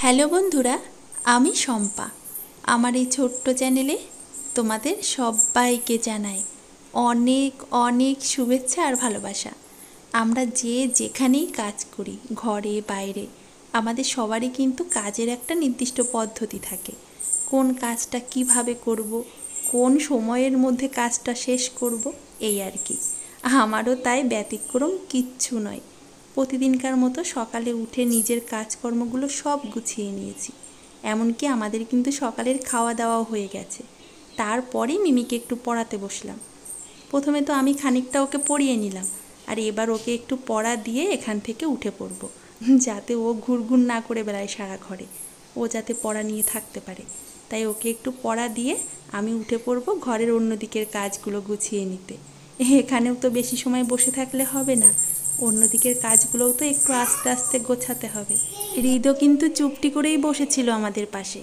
Hello বন্ধুরা, আমি শম্পা। আমার এই ছোট্ট চ্যানেলে তোমাদের সবাইকে জানাই অনেক অনেক শুভেচ্ছা আর ভালোবাসা। আমরা যে যেখানেই কাজ করি, ঘরে বাইরে, আমাদের সবারই কিন্তু কাজের একটা নির্দিষ্ট পদ্ধতি থাকে। কোন কাজটা কিভাবে করব, কোন সময়ের মধ্যে কাজটা শেষ করব, এই আর কি। আমারও তাই ব্যতিক্রম কিচ্ছু নয়। প্রতিদিনকার মতো সকালে উঠে নিজের কাজকর্মগুলো সব গুছিয়ে নিয়েছি। এমনকি আমাদের কিন্তু সকালের খাওয়া দাওয়াও হয়ে গেছে। তারপরে মিমিকে একটু পড়াতে বসলাম। প্রথমে তো আমি খানিকটা ওকে পড়িয়ে নিলাম, আর এবার ওকে একটু পড়া দিয়ে এখান থেকে উঠে পড়ব, যাতে ও ঘুরঘুর না করে বেড়ায় সারা ঘরে, ও যাতে পড়া নিয়ে থাকতে পারে। তাই ওকে একটু পড়া দিয়ে আমি উঠে পড়ব ঘরের অন্য দিকের কাজগুলো গুছিয়ে নিতে। এখানেও তো বেশি সময় বসে থাকলে হবে না, অন্যদিকের কাজগুলোও তো একটু আস্তে আস্তে গোছাতে হবে। হৃদও কিন্তু চুপটি করেই বসেছিল আমাদের পাশে।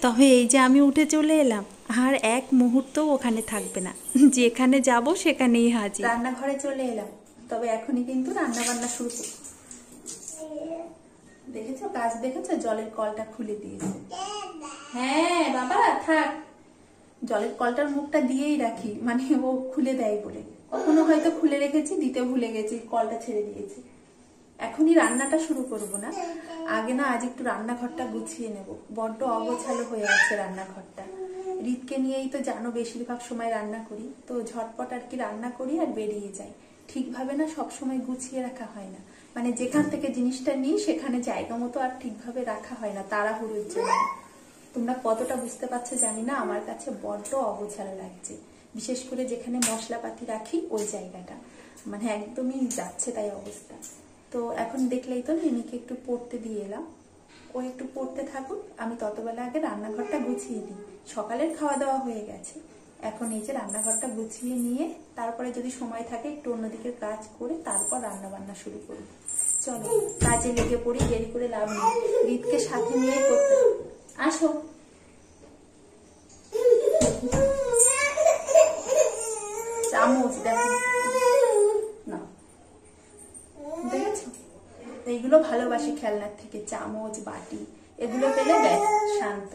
তবে এই যে আমি উঠে চলে এলাম, আর এক মুহূর্তও ওখানে থাকবে না, যেখানে যাব সেখানেই হাজির। রান্নাঘরে চলে এলাম, তবে এখনই কিন্তু রান্না বান্না শুরু করব। দেখেছো কাজ, দেখেছো জলের কলটা খুলে দিয়েছে। হ্যাঁ বাবা থাক, জলের কলটার মুখটা দিয়েই রাখি, মানে ও খুলে দেয় বলে। কখনো হয়তো খুলে রেখেছি, দিতে ভুলে গেছি, কলটা ছেড়ে দিয়েছি। এখনই রান্নাটা শুরু করব না, আগে না আজ একটু রান্নাঘরটা গুছিয়ে নেব। বড্ড অগোছালো হয়ে আছে রান্নাঘরটা। রিতকে নিয়েই তো জানো বেশিরভাগ সময় রান্না করি, তো ঝটপট আর কি রান্না করি আর বেরিয়ে যাই। ঠিকভাবে না সব সময় গুছিয়ে রাখা হয় না, মানে যেখান থেকে জিনিসটা নিই সেখানে জায়গা মতো আর ঠিকভাবে রাখা হয় না তাড়াহুড়োর জন্য। তোমরা কতটা বুঝতে পারছো জানি না, আমার কাছে বড্ড অগোছালো লাগছে। বিশেষ করে যেখানে মশলাপাতি রাখি ওই জায়গাটা, মানে একদমই যাচ্ছে তাই অবস্থা। তো এখন দেখলেই তো মিমিকে একটু পড়তে দিয়ে এলাম, ও একটু পড়তে থাকুক, আমি ততবেলা আগে রান্নাঘরটা গুছিয়ে দিই। সকালের খাওয়া দাওয়া হয়ে গেছে, এখন এই যে রান্নাঘরটা গুছিয়ে নিয়ে তারপরে যদি সময় থাকে একটু অন্যদিকের কাজ করে তারপর রান্না বান্না শুরু করব। চলো কাজে লেগে পড়ি, দেরি করে লাভ নেই। রিতকে সাথে নিয়েই করতে। আসো, চামচ দেখো না, দেখেছো এইগুলো ভালোবাসি খেলনার থেকে, চামচ বাটি এগুলো পেলে ব্যাস শান্ত।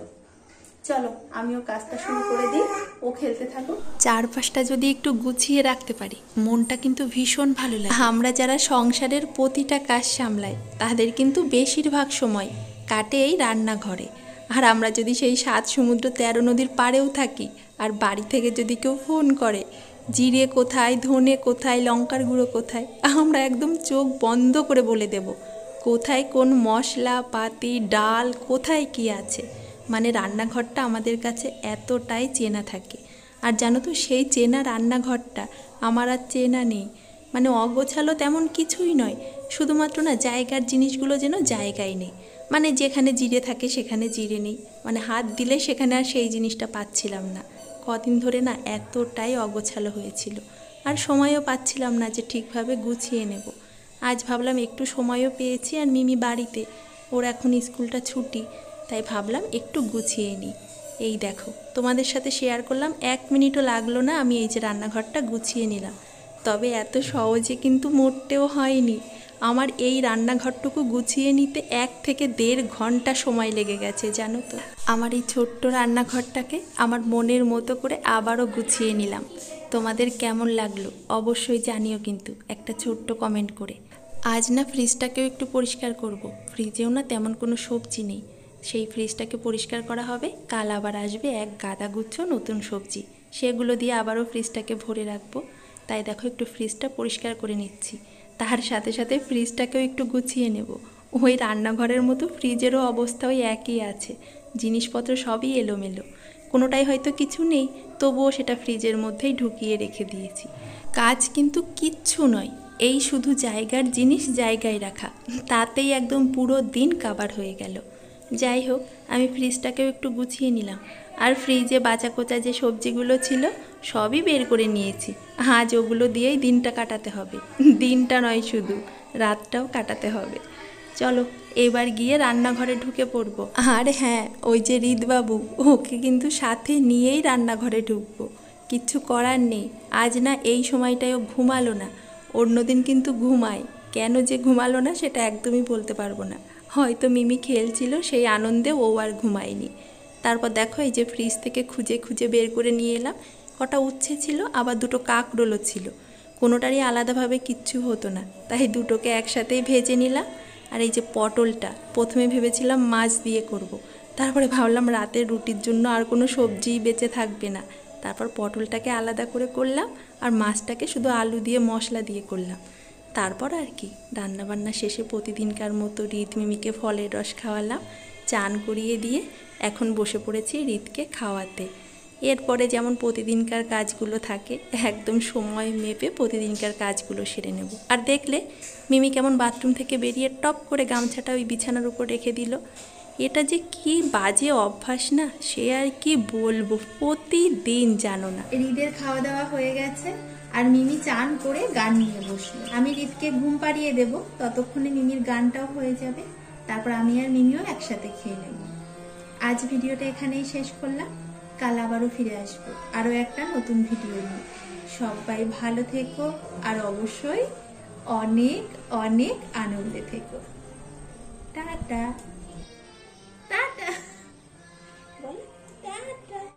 চলো আমিও কাজটা শুরু করে দিই, ও খেলতে থাকুক। চারপাশটা যদি একটু গুছিয়ে রাখতে পারি মনটা কিন্তু ভীষণ ভালো লাগে। আমরা যারা সংসারের প্রতিটা কাজ সামলাই তাদের কিন্তু বেশিরভাগ সময় কাটে এই রান্নাঘরে। আর আমরা যদি সেই 7 সমুদ্র 13 নদীর পাড়েও থাকি, আর বাড়ি থেকে যদি কেউ ফোন করে জিরে কোথায়, ধনে কোথায়, লঙ্কার গুঁড়ো কোথায়, আমরা একদম চোখ বন্ধ করে বলে দেব কোথায় কোন মশলা পাতি, ডাল কোথায় কি আছে। মানে রান্নাঘরটা আমাদের কাছে এতটাই চেনা থাকে। আর জানো তো সেই চেনা রান্নাঘরটা আমার আর চেনা নেই। মানে অগোছালো তেমন কিছুই নয়, শুধুমাত্র না জায়গার জিনিসগুলো যেন জায়গায় নেই। মানে যেখানে জিরে থাকে সেখানে জিরে নেই, মানে হাত দিলে সেখানে আর সেই জিনিসটা পাচ্ছিলাম না। কদিন ধরে না এতটাই অগোছালো হয়েছিল, আর সময়ও পাচ্ছিলাম না যে ঠিকভাবে গুছিয়ে নেব। আজ ভাবলাম একটু সময়ও পেয়েছি, আর মিমি বাড়িতে, ওর এখন স্কুলটা ছুটি, তাই ভাবলাম একটু গুছিয়ে নিই। এই দেখো তোমাদের সাথে শেয়ার করলাম, 1 মিনিটও লাগলো না আমি এই যে রান্নাঘরটা গুছিয়ে নিলাম। তবে এত সহজে কিন্তু মোটেও হয়নি। আমার এই রান্নাঘরটুকু গুছিয়ে নিতে 1 থেকে 1.5 ঘন্টা সময় লেগে গেছে জানো তো। আমার এই ছোট্ট রান্নাঘরটাকে আমার মনের মতো করে আবারও গুছিয়ে নিলাম। তোমাদের কেমন লাগলো অবশ্যই জানিও কিন্তু একটা ছোট্ট কমেন্ট করে। আজ না ফ্রিজটাকেও একটু পরিষ্কার করব, ফ্রিজেও না তেমন কোনো সবজি নেই, সেই ফ্রিজটাকে পরিষ্কার করা হবে। কাল আবার আসবে এক গাদাগুচ্ছ নতুন সবজি, সেগুলো দিয়ে আবারও ফ্রিজটাকে ভরে রাখবো। তাই দেখো একটু ফ্রিজটা পরিষ্কার করে নিচ্ছি, তার সাথে সাথে ফ্রিজটাকেও একটু গুছিয়ে নেব। ওই রান্নাঘরের মতো ফ্রিজেরও অবস্থা ওই একই আছে, জিনিসপত্র সবই এলোমেলো, কোনোটাই হয়তো কিছু নেই, তবুও সেটা ফ্রিজের মধ্যেই ঢুকিয়ে রেখে দিয়েছি। কাজ কিন্তু কিচ্ছু নয়, এই শুধু জায়গার জিনিস জায়গায় রাখা, তাতেই একদম পুরো দিন কাবার হয়ে গেল। যাই হোক, আমি ফ্রিজটাকেও একটু গুছিয়ে নিলাম, আর ফ্রিজে বাঁচা কোচা যে সবজিগুলো ছিল সবই বের করে নিয়েছি। আজ ওগুলো দিয়েই দিনটা কাটাতে হবে, দিনটা নয় শুধু রাতটাও কাটাতে হবে। চলো এবার গিয়ে রান্নাঘরে ঢুকে পড়বো। আর হ্যাঁ, ওই যে হৃদবাবু, ওকে কিন্তু সাথে নিয়েই রান্নাঘরে ঢুকবো। কিচ্ছু করার নেই, আজ না এই সময়টায় ও ঘুমালো না, অন্যদিন কিন্তু ঘুমায়। কেন যে ঘুমালো না সেটা একদমই বলতে পারবো না, হয়তো মিমি খেলছিল, সেই আনন্দে ও আর ঘুমায়নি। তারপর দেখো এই যে ফ্রিজ থেকে খুঁজে খুঁজে বের করে নিয়ে এলাম। কটা উচ্ছে ছিল, আবার দুটো কাকরোলও ছিল। কোনোটারই আলাদাভাবে কিচ্ছু হতো না, তাই দুটোকে একসাথেই ভেজে নিলাম। আর এই যে পটলটা প্রথমে ভেবেছিলাম মাছ দিয়ে করব। তারপরে ভাবলাম রাতের রুটির জন্য আর কোনো সবজিই বেঁচে থাকবে না। তারপর পটলটাকে আলাদা করে করলাম, আর মাছটাকে শুধু আলু দিয়ে মশলা দিয়ে করলাম। তারপর আর কি রান্নাবান্না শেষে প্রতিদিনকার মতো রিত মিমিকে ফলের রস খাওয়ালাম, চান করিয়ে দিয়ে এখন বসে পড়েছি রিতকে খাওয়াতে। এরপরে যেমন প্রতিদিনকার কাজগুলো থাকে, একদম সময় মেপে প্রতিদিনকার কাজগুলো সেরে নেব। আর দেখলে মিমি কেমন বাথরুম থেকে বেরিয়ে টপ করে গামছাটা ওই বিছানার উপর রেখে দিল। এটা যে কি বাজে অভ্যাস না, সে আর কি বলবো, প্রতিদিন জানো না। রিদের খাওয়া দাওয়া হয়ে গেছে, আর মিমি চান করে গান নিয়ে বসলো। আমি রিতকে ঘুম পাড়িয়ে দেব, ততক্ষণে মিমির গানটাও হয়ে যাবে। তারপর আমি আর মিমিও একসাথে খেয়ে নেব। আজ ভিডিওটা এখানেই শেষ করলাম। কাল আবারও ফিরে আসবো আরো একটা নতুন ভিডিও নিয়ে। সবাই ভালো থেকো, আর অবশ্যই অনেক অনেক আনন্দে থেকো। টাটা।